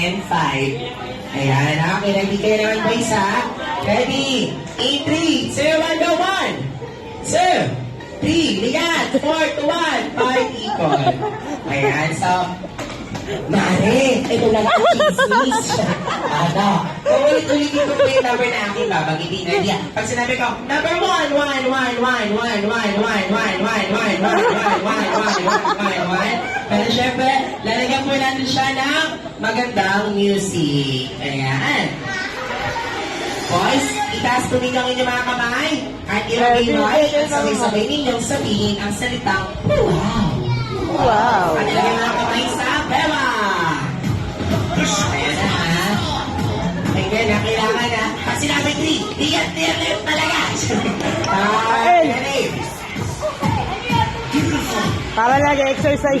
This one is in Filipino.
and 5. Ayan, ha? Kinagdi kayo naman boys, ha? Ready? In 3, 2, 1, go! 1, 2, 3, ligat! 4 to 1, 5 ikot. Ayan, so, Mare, ito lang ang chismis. Ano? Kung ulit-ulitin ko po yung number na aking babanggitin na diyan. Pag sinabi ko, number 1, 1, 1, 1, 1, 1, 1, 1, 1, 1, 1, 1, 1, 1, 1. Pero syempre, lalagyan po natin siya ng magandang music. Ayan. Boys, itaas po ninyo ang inyong mga kamay. At i-revise at sabay-sabay ninyong sabihin ang salitang, wow. Wow. At ilagay mga kamay sa beba. Ayan na, ha? Ayan na, kailangan na. Pag sinabi 3, tiyak talaga. Ready? Para nag-exercise.